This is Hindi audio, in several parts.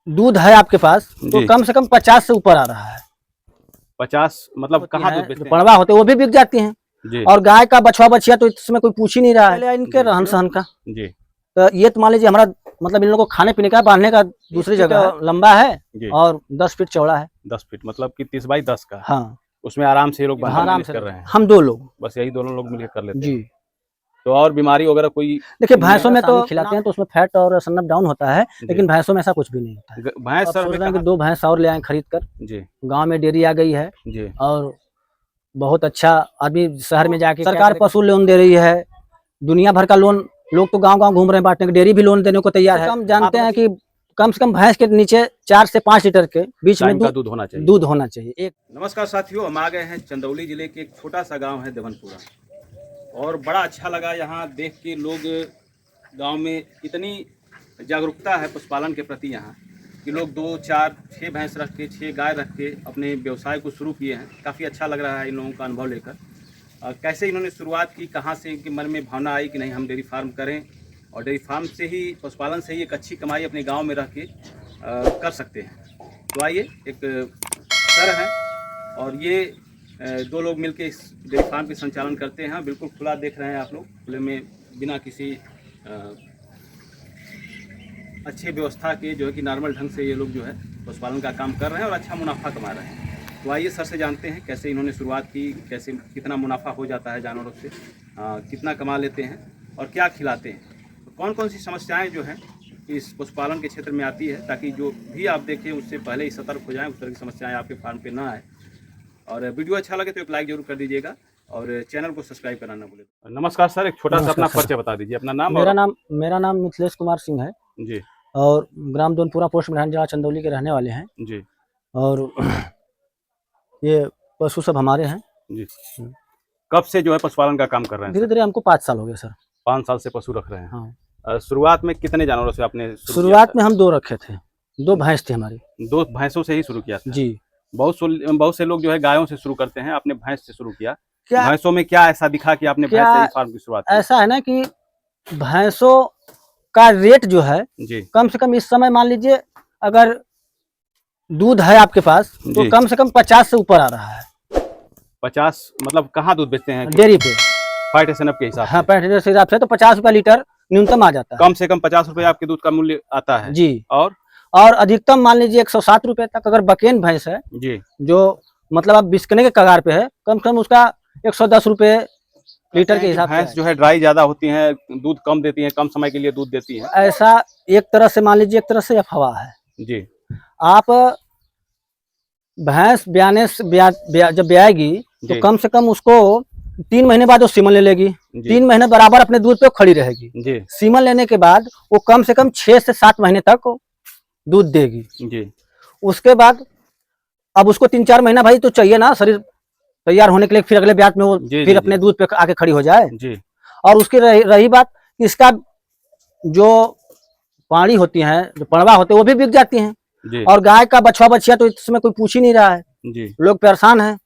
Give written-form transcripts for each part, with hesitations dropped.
दूध है आपके पास तो जी। कम से कम 50 से ऊपर आ रहा है। 50 मतलब कहाँ दूध जो बेचते हैं? पड़वा होते हैं वो भी बिक जाती हैं। जी और गाय का बछवा बछिया तो इसमें कोई पूछ ही नहीं रहा है। पहले इनके जी। रहन सहन का, जी तो ये तो मान लीजिए हमारा मतलब इन लोगों को खाने पीने का, बांधने का दूसरी जगह है, लंबा है जी। और 10 फीट चौड़ा है। 10 फीट मतलब कि 30 बाई 10 का। हाँ, उसमें आराम से ये लोग हाँ आराम मैनेज से कर रहे हैं। हम 2 लोग। बस यही दोनों लोग मिलकर कर लेते जी। हैं। तो और बीमारी वगैरह कोई देखिए इनमें भैंसों में तो सानी खिलाते हैं तो उसमें फैट और सन्नप डाउन होता है, जी। लेकिन भैंसों में ऐसा कुछ भी नहीं होता है। भैंस अब सर सोच में रहे हैं कि कहाँ? 2 भैंस और ले आए खरीद कर। जी गांव में डेयरी आ गई है जी और बहुत अच्छा आदमी शहर में जाके सरकार पशु लोन दे रही है, दुनिया भर का लोन लोग तो गांव-गांव घूम रहे हैं बांटने के, डेयरी भी लोन देने को तैयार है। हम जानते हैं कि कम से कम भैंस के नीचे 4 से 5 लीटर के बीच में टाइम का दूध होना चाहिए। दूध होना चाहिए। एक नमस्कार साथियों, हम आ गए हैं चंदौली जिले के एक छोटा सा गांव है देवनपुरा। और बड़ा अच्छा लगा यहाँ देख के। लोग गांव में इतनी जागरूकता है पशुपालन के प्रति यहाँ कि लोग 2, 4, 6 भैंस रख के 6 गाय रख के अपने व्यवसाय को शुरू किए हैं। काफ़ी अच्छा लग रहा है इन लोगों का अनुभव लेकर। कैसे इन्होंने शुरुआत की, कहाँ से इनके मन में भावना आई कि नहीं हम डेयरी फार्म करें, और डेयरी फार्म से ही, पशुपालन से ही एक अच्छी कमाई अपने गांव में रह के कर सकते हैं। तो आइए, एक सर हैं और ये 2 लोग मिलके इस डेयरी फार्म के संचालन करते हैं। बिल्कुल खुला देख रहे हैं आप लोग, खुले में बिना किसी अच्छी व्यवस्था के जो है कि नॉर्मल ढंग से ये लोग जो है पशुपालन का काम कर रहे हैं और अच्छा मुनाफा कमा रहे हैं। तो आइए सर से जानते हैं कैसे इन्होंने शुरुआत की, कैसे कितना मुनाफा हो जाता है जानवरों से, कितना कमा लेते हैं और क्या खिलाते हैं, तो कौन कौन सी समस्याएं जो हैं इस पशुपालन के क्षेत्र में आती है, ताकि जो भी आप देखें उससे पहले ही सतर्क हो जाएं, उस तरह की समस्याएं आपके फार्म पे ना आए। और वीडियो अच्छा लगे तो एक लाइक जरूर कर दीजिएगा और चैनल को सब्सक्राइब कराना ना भूलें। नमस्कार सर, एक छोटा सा अपना परिचय बता दीजिए, अपना नाम। मेरा नाम मिथिलेश कुमार सिंह है जी और ग्राम दोनपुरा पोस्ट प्रधान जिला चंदौली के रहने वाले हैं। जी और ये पशु सब हमारे हैं। जी। कब से जो है पशुपालन का काम कर रहे हैं? धीरे धीरे हमको 5 साल हो गए सर। 5 साल से पशु रख रहे हैं। हाँ। शुरुआत में कितने जानवरों से आपने शुरू किया शुरुआत में हम 2 रखे थे, 2 भैंस थी हमारी। 2 भैंसों से ही शुरू किया था? जी। बहुत से लोग जो है गायों से शुरू करते हैं, आपने भैंस से शुरू किया। क्या भैंसों में क्या ऐसा दिखा कि आपने भैंस से ही फार्म की शुरुआत की? ऐसा है ना कि भैंसों का रेट जो है जी कम से कम इस समय मान लीजिए अगर दूध है आपके पास तो जी। कम से कम 50 से ऊपर आ रहा है। 50 मतलब कहाँ दूध बेचते हैं? डेयरी पे। फैट एसएनएफ के हिसाब हाँ, से? पैठ के हिसाब से तो 50 रुपया लीटर न्यूनतम आ जाता है। कम से कम 50 रुपए आपके दूध का मूल्य आता है? जी। और अधिकतम मान लीजिए 107 रुपए तक अगर बकेन भैंस है जी, जो मतलब अब बिस्कने के कगार पे है, कम से कम उसका 110 रुपए लीटर के हिसाब भैंस से। जो है ड्राई ज्यादा होती हैं, दूध कम देती हैं, कम समय के लिए दूध देती हैं। ऐसा एक तरह से मान लीजिए, एक तरह से अफवाह है। जी आप भैंस जब ब्याएगी तो जी कम से कम उसको 3 महीने बाद वो सीमन ले लेगी। जी 3 महीने बराबर अपने दूध पे खड़ी रहेगी। जी सीमन लेने के बाद वो कम से कम 6 से 7 महीने तक दूध देगी। जी उसके बाद अब उसको 3-4 महीना भाई तो चाहिए ना शरीर तैयार होने के लिए, फिर अगले ब्याह में वो जी फिर जी अपने दूध पे आके खड़ी हो जाए। जी और उसकी रही बात, इसका जो पानी होती है, जो पड़वा होते हैं वो भी बिक जाती हैं। जी और गाय का बछवा बछिया तो इसमें कोई पूछ ही नहीं रहा है, जी। लोग परेशान हैं।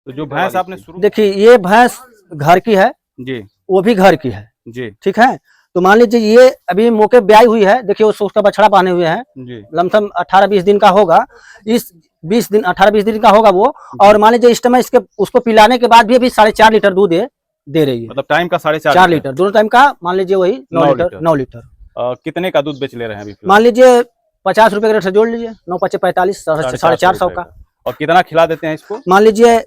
तो जो भैंस आपने शुरू, देखिए ये भैंस घर की है, जी वो भी घर की है। जी ठीक है, तो मान लीजिए ये अभी मौके ब्याई हुई है, देखिए उसका बछड़ा बांधे हुए हैं, जी लमसम 18-20 दिन का होगा। इस 18-20 दिन का होगा वो। और मान लीजिए इस समय उसको पिलाने के बाद भी अभी 4.5 लीटर दूध दे रही है। मतलब टाइम का 4.5 लीटर दोनों टाइम का, मान लीजिए वही 9 लीटर। कितने का दूध बेच ले रहे हैं अभी? मान लीजिए 50 रुपए के रेट से जोड़ लीजिए, 9×5 = 45, 450 का। और कितना खिला देते हैं इसको? मान लीजिए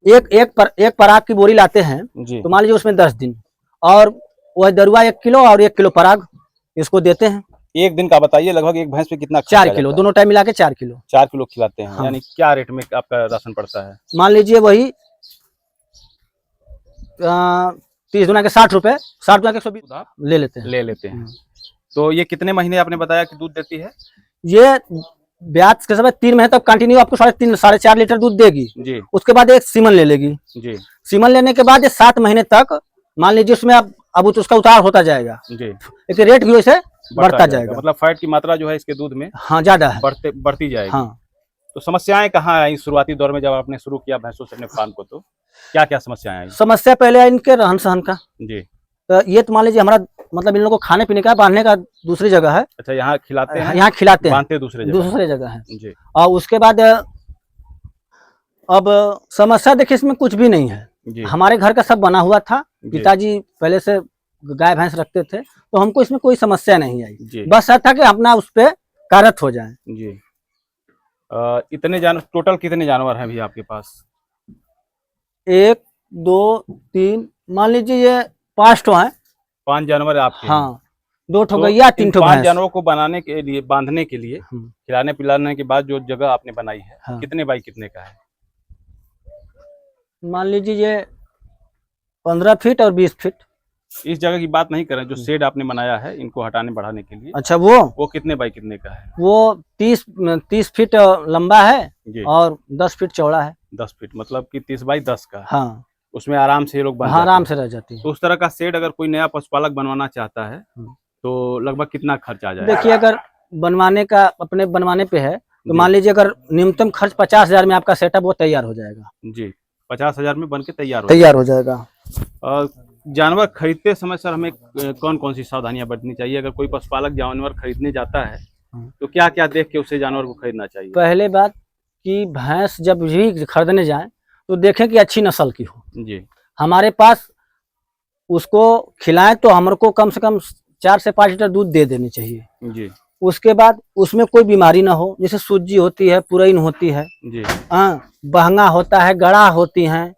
एक पराग की बोरी लाते हैं जी तो मान लीजिए उसमें 10 दिन, और वह दरुआ 1 किलो और 1 किलो पराग इसको देते हैं। एक दिन का बताइए, लगभग एक भैंस पे कितना? 4 किलो, दोनों टाइम मिला के 4 किलो। 4 किलो खिलाते हैं। हाँ। यानी क्या रेट में आपका राशन पड़ता है? मान लीजिए वही 30 गुना के 60 रुपए, 60 गुना के 120 ले लेते हैं। तो ये कितने महीने आपने बताया कि दूध देती है? ये ब्याज के समय 3 महीने तक कंटिन्यू आपको 3.5-4.5 लीटर दूध देगी। जी उसके बाद एक सीमन ले लेगी। जी सीमन लेने के बाद 7 महीने तक मान लीजिए उसमें अब उसका उतार होता जाएगा, जी। लेकिन रेट भी वैसे बढ़ता जाएगा। मतलब फैट की मात्रा जो है इसके दूध में हाँ ज्यादा है, बढ़ती जाएगी। हाँ। तो समस्याएं कहाँ आई शुरुआती दौर में जब आपने शुरू किया भैंसों से अपने फार्म को? तो क्या क्या समस्याएं आई? समस्या पहले इनके रहन सहन का। जी तो ये तो मान लीजिए हमारा मतलब इन लोगों को खाने पीने का बांधने का दूसरी जगह है। अच्छा, यहाँ खिलाते हैं, यहाँ खिलाते हैं, बांधते दूसरे दूसरे जगह है। जी और उसके बाद अब समस्या देखिए इसमें कुछ भी नहीं है। जी हमारे घर का सब बना हुआ था, जी पिताजी पहले से गाय भैंस रखते थे, तो हमको इसमें कोई समस्या नहीं आई। जी बस था कि अपना उस पे कारत हो जाए। जी। इतने जानवर, टोटल कितने जानवर हैं अभी आपके पास? 1 2 3 मान लीजिए ये 5 ठो हैं। 5 जानवर आपके हैं। हाँ, 2 ठो तो गैया, 3 इन ठो 5 भैंस। जानवरों को बनाने के लिए, बांधने के लिए, खिलाने पिलाने के बाद जो जगह आपने बनाई है, हाँ। कितने बाई कितने का है? मान लीजिए ये 15 फीट और 20 फीट। इस जगह की बात नहीं करें, जो शेड आपने बनाया है इनको हटाने बढ़ाने के लिए, अच्छा, वो कितने बाई कितने का है? वो 30 फीट लंबा है जी। और 10 फीट चौड़ा है। 10 फीट मतलब कि 30 बाई 10 का। हाँ, उसमें आराम से ये लोग बन हाँ, जाते आराम हैं। से रह जाती है। तो उस तरह का शेड अगर कोई नया पशुपालक बनवाना चाहता है तो लगभग कितना खर्च आ जाएगा? देखिए, अगर बनवाने का अपने बनवाने पे है तो जी। मान लीजिए अगर न्यूनतम खर्च 50,000 में आपका सेटअप वो तैयार हो जाएगा। जी, 50,000 में बन के तैयार हो जाएगा। और जानवर खरीदते समय सर हमें कौन कौन सी सावधानियां बरतनी चाहिए? अगर कोई पशुपालक जानवर खरीदने जाता है तो क्या क्या देख के उसे जानवर को खरीदना चाहिए? पहले बात कि भैंस जब भी खरीदने जाए तो देखें कि अच्छी नस्ल की हो। जी हमारे पास उसको खिलाएं तो हमको कम से कम 4 से 5 लीटर दूध दे देनी चाहिए। जी उसके बाद उसमें कोई बीमारी ना हो, जैसे सूजी होती है, पुरैन होती है, जी बहंगा होता है, गड़ा होती हैं,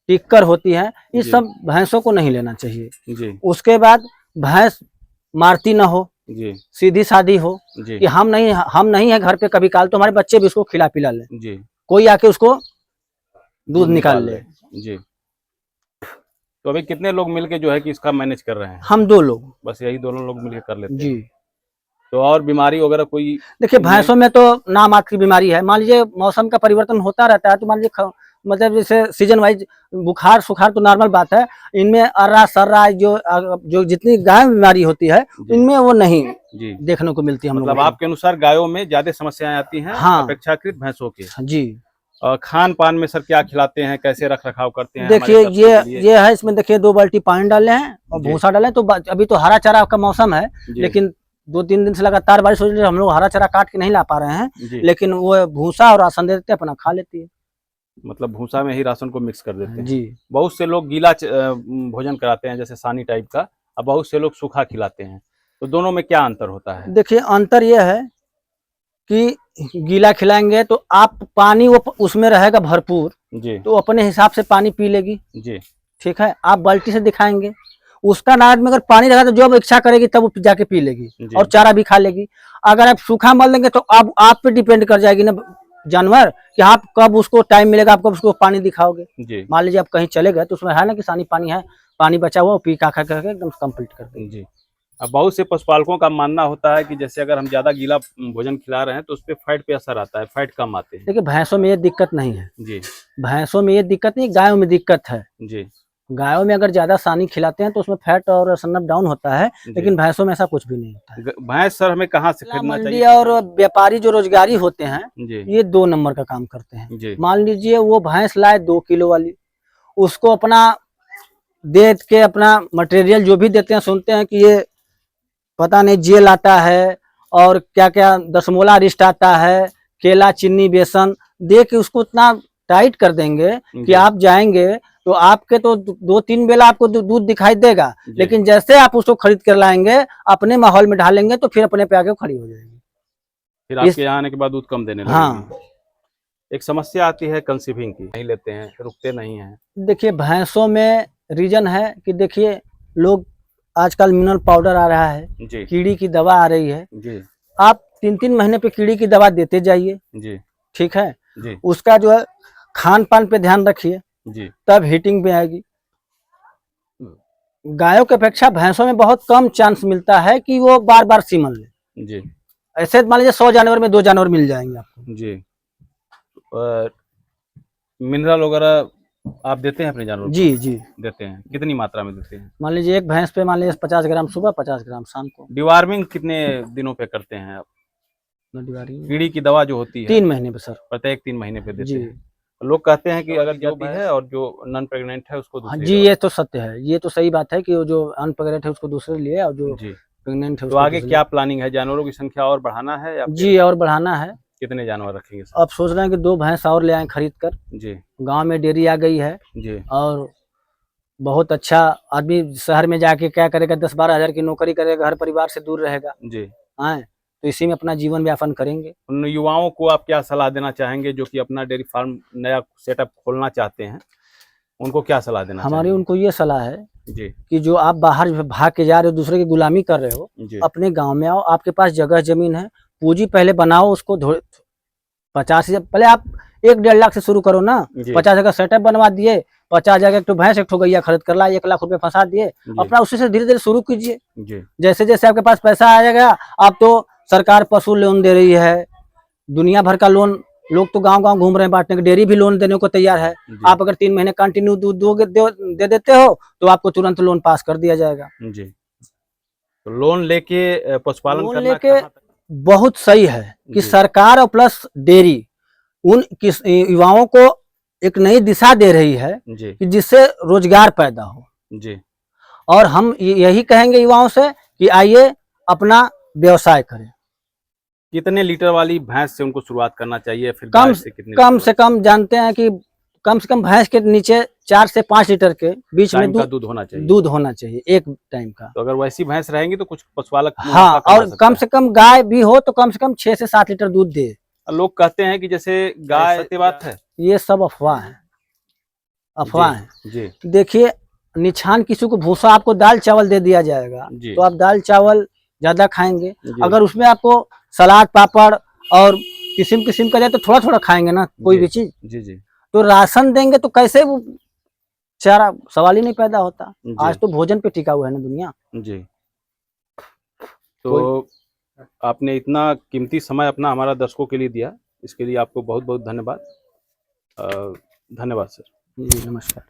टिक्कर होती है, ये जी। सब भैंसों को नहीं लेना चाहिए। जी उसके बाद भैंस मारती ना हो, जी सीधी सादी हो जी कि हम नहीं है घर पे, कभी काल तो हमारे बच्चे भी उसको खिला पिला ले, जी। कोई आके उसको दूध निकाल ले। जी। तो अभी कितने लोग मिलके जो है कि इसका मैनेज कर रहे हैं? हम 2 लोग। बस यही दोनों लोग मिलके कर लेते जी। हैं। तो और बीमारी वगैरह कोई? देखिए, भैंसों में तो ना मात्र की बीमारी है। मान लीजिए मौसम का परिवर्तन होता रहता है, तो मान लीजिए मतलब जैसे सीजन वाइज बुखार सुखार तो नॉर्मल बात है। इनमें अर्रा सर्रा जो जितनी गाय में बीमारी होती है इनमें वो नहीं जी देखने को मिलती है। हम मतलब आपके अनुसार गायों में ज्यादा समस्याएं आती हैं हाँ, अपेक्षाकृत भैंसों के। जी। और खान पान में सर क्या खिलाते हैं, कैसे रख रखाव करते हैं? देखिए ये है, इसमें देखिए 2 बाल्टी पानी डाले हैं और भूसा डाले, तो अभी तो हरा चारा का मौसम है, लेकिन 2-3 दिन से लगातार बारिश हो रही है, हम लोग हरा चारा काट के नहीं ला पा रहे हैं, लेकिन वो भूसा और राशन दे देते हैं, अपना खा लेती है। मतलब भूसा में ही राशन को मिक्स कर देते हैं जी। बहुत से लोग गीला भोजन कराते हैं जैसे सानी टाइप का, और बहुत से लोग सूखा खिलाते हैं, तो दोनों में क्या अंतर होता है? देखिए, अंतर यह है कि गीला खिलाएंगे तो आप पानी वो उसमें रहेगा भरपूर जी, तो अपने हिसाब से पानी पी लेगी। जी ठीक है, आप बाल्टी से दिखाएंगे, उसका नाद में अगर पानी रहेगा तो जो अब इच्छा करेगी तब वो जाके पी लेगी और चारा भी खा लेगी। अगर आप सूखा मल देंगे तो अब आप पे डिपेंड कर जाएगी ना जानवर कि आप कब उसको टाइम मिलेगा, आप कब उसको पानी दिखाओगे। मान लीजिए आप कहीं चले गए तो उसमें है ना कि सानी पानी है, पानी बचा हुआ पी खा करके एकदम कंप्लीट कर देंगे। जी। अब बहुत से पशुपालकों का मानना होता है कि जैसे अगर हम ज्यादा गीला भोजन खिला रहे हैं तो उस पर फैट पे असर आता है, फैट कम आते हैं। देखिए, भैंसों में ये दिक्कत नहीं है। जी। भैंसों में ये दिक्कत नहीं, गायों में दिक्कत है। जी। गायों में अगर ज्यादा सानी खिलाते हैं तो उसमें फैट और सन्नप डाउन होता है, लेकिन भैंसों में ऐसा कुछ भी नहीं होता है। भैंस सर हमें कहाँ से खरीदना चाहिए? और व्यापारी जो रोजगारी होते हैं ये 2 नंबर का काम करते हैं। मान लीजिए वो भैंस लाए 2 किलो वाली, उसको अपना दे के अपना मटेरियल जो भी देते हैं, सुनते हैं कि ये पता नहीं जेल आता है और क्या क्या दशमोला रिस्ट आता है, केला चीनी बेसन दे के उसको इतना टाइट कर देंगे कि आप जाएंगे तो आपके तो 2-3 बेला आपको दूध दिखाई देगा, लेकिन जैसे आप उसको खरीद कर लाएंगे अपने माहौल में डालेंगे तो फिर अपने पे आके खड़ी हो जाएगी, फिर आपके यहाँ आने के बाद दूध कम देने लगेगी। हाँ। एक समस्या आती है कंसीविंग की, नहीं लेते हैं, रुकते नहीं हैं। देखिए, भैंसों में रीजन है कि देखिए लोग आजकल मिनरल पाउडर आ रहा है, कीड़ी की दवा आ रही है जी। आप 3-3 महीने पे कीड़ी की दवा देते जाइए जी। ठीक है जी। उसका जो है खान पान पे ध्यान रखिए जी, तब हीटिंग पे आएगी। गायों की अपेक्षा भैंसों में बहुत कम चांस मिलता है कि वो बार बार सीमन ले जी। ऐसे मान लीजिए 100 जानवर में 2 जानवर मिल जाएंगे आपको जी। मिनरल वगैरह आप देते हैं अपने जानवर को? जी जी देते हैं। कितनी मात्रा में देते हैं? मान लीजिए एक भैंस पे मान लीजिए 50 ग्राम सुबह, 50 ग्राम शाम को। डिवार्मिंग कितने दिनों पे करते हैं आप? कीड़ी की दवा जो होती है 3 महीने पे सर, प्रत्येक 3 महीने पे देते हैं। लोग कहते हैं कि अगर जो भी है और जो नॉन प्रेग्नेंट है उसको हाँ दूसरी जी, दवा। ये तो सत्य है, ये तो सही बात है कि वो जो अनप्रेग्नेंट है उसको दूसरे लिए और जो जी। प्रेग्नेंट है तो उसको आगे दूसरे क्या प्लानिंग है, जानवरों की संख्या और बढ़ाना है या लिए। फिर जी, और बढ़ाना है। कितने जानवर रखेंगे सर? अब सोच रहे हैं कि 2 भैंस और ले आएं खरीद कर। जी गांव में डेयरी आ गई है जी और बहुत अच्छा आदमी शहर में जाके क्या करेगा, 10-12 हज़ार की नौकरी करेगा, घर परिवार से दूर रहेगा। जी। हैं, तो इसी में अपना जीवन यापन करेंगे। उन युवाओं को आप क्या सलाह देना चाहेंगे जो कि अपना डेयरी फार्म नया सेटअप खोलना चाहते हैं, उनको क्या सलाह देना हमारी चाहेंगे? उनको ये सलाह है जी कि जो आप बाहर भाग के जा रहे हो, दूसरे की गुलामी कर रहे हो, जी अपने गांव में आओ। आपके पास जगह जमीन है, पूंजी पहले बनाओ, उसको 50 से पहले आप 1-1.5 लाख से शुरू करो ना। जी 50 जगह सेटअप बनवा दिए, 50 जगह एक तो भैंस एक ठो गैया खरीद कर ला, 1 लाख रुपए फंसा दिए, जी अपना उसी से धीरे धीरे शुरू कीजिए। जी जैसे जैसे आपके पास पैसा आ जाएगा, आप तो सरकार पशु लोन दे रही है, दुनिया भर का लोन, लोग तो गांव गांव घूम रहे हैं बांटने के, डेयरी भी लोन देने को तैयार है। जी आप अगर 3 महीने कंटिन्यू दूध दे देते हो तो आपको तुरंत लोन पास कर दिया जाएगा। जी। तो लोन लेके पशुपालन लोन करना लेके कहाँ तक? बहुत सही है कि जी सरकार और प्लस डेयरी उन युवाओं को एक नई दिशा दे रही है जी कि जिससे रोजगार पैदा हो। जी और हम यही कहेंगे युवाओं से कि आइए अपना व्यवसाय करें। कितने लीटर वाली भैंस से उनको शुरुआत करना चाहिए, फिर कम गाय से कितने कम लीटर से कम जानते हैं कि कम से कम भैंस के नीचे 4 से 5 लीटर के बीच में टाइम का दूध होना चाहिए? दूध होना चाहिए एक टाइम का। तो अगर वैसी भैंस रहेंगी तो कुछ पशुपालक हाँ, मुनाफा कमा और सकता कम है। से कम गाय भी हो तो कम से कम 6 से 7 लीटर दूध दे। लोग कहते हैं कि जैसे गाय, सत्य बात है? ये सब अफवाह है, अफवाह है। जी देखिए, निछान किसी को भूसा आपको दाल चावल दे दिया जाएगा जी तो आप दाल चावल ज्यादा खाएंगे। जी अगर उसमें आपको सलाद पापड़ और किस्म किस्म का जाए तो थोड़ा थोड़ा खाएंगे ना कोई जी भी चीज। जी जी तो राशन देंगे तो कैसे वो चारा, सवाल ही नहीं पैदा होता। जी आज तो भोजन पे टिका हुआ है ना दुनिया। जी। तो आपने इतना कीमती समय अपना हमारा दर्शकों के लिए दिया, इसके लिए आपको बहुत बहुत धन्यवाद। धन्यवाद सर। जी नमस्कार।